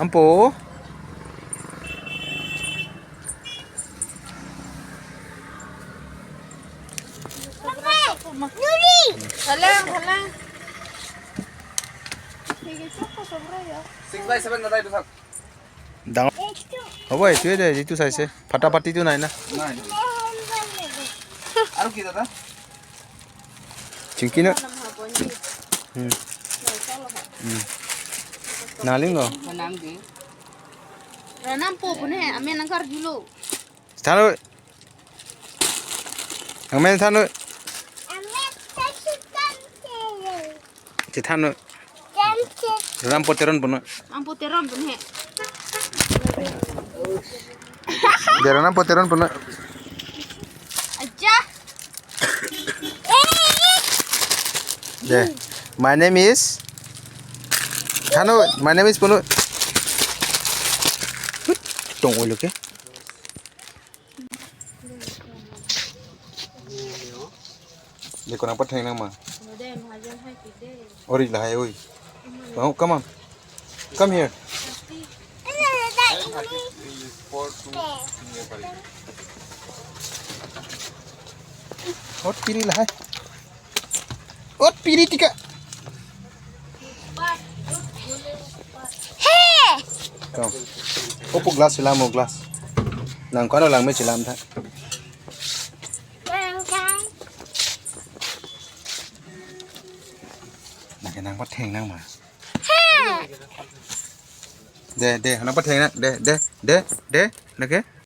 Ampo. Halang, halang. Sige, choco sobra ya. 6x7 na tayo sak. Dang. Hobo itu deh, itu size. Fata-fati itu নাই না। নাই আৰু কি দাদা Cingki na. Naling no. নাম কি Ranam po pun he, amin angkar dulu. Thano. Amen thano. Ci thano. Ram poteron puno. Ampo teram pun he. Jarana poteron puno. Aja. There. My name is Thano. My name is Puno. Tong ulu ke? Dekor apa theng nama? Kemudian hajan hai kide. Ori lah hai oi. Oh, come on. Come here. Ot piri lah hai. Ot piri tika. Come. Opo glass silam mo glass. Lang ko ano lang may silam tha. Nang bắt thèn nang mà. Để nang bắt thèn nè, để, nè cái.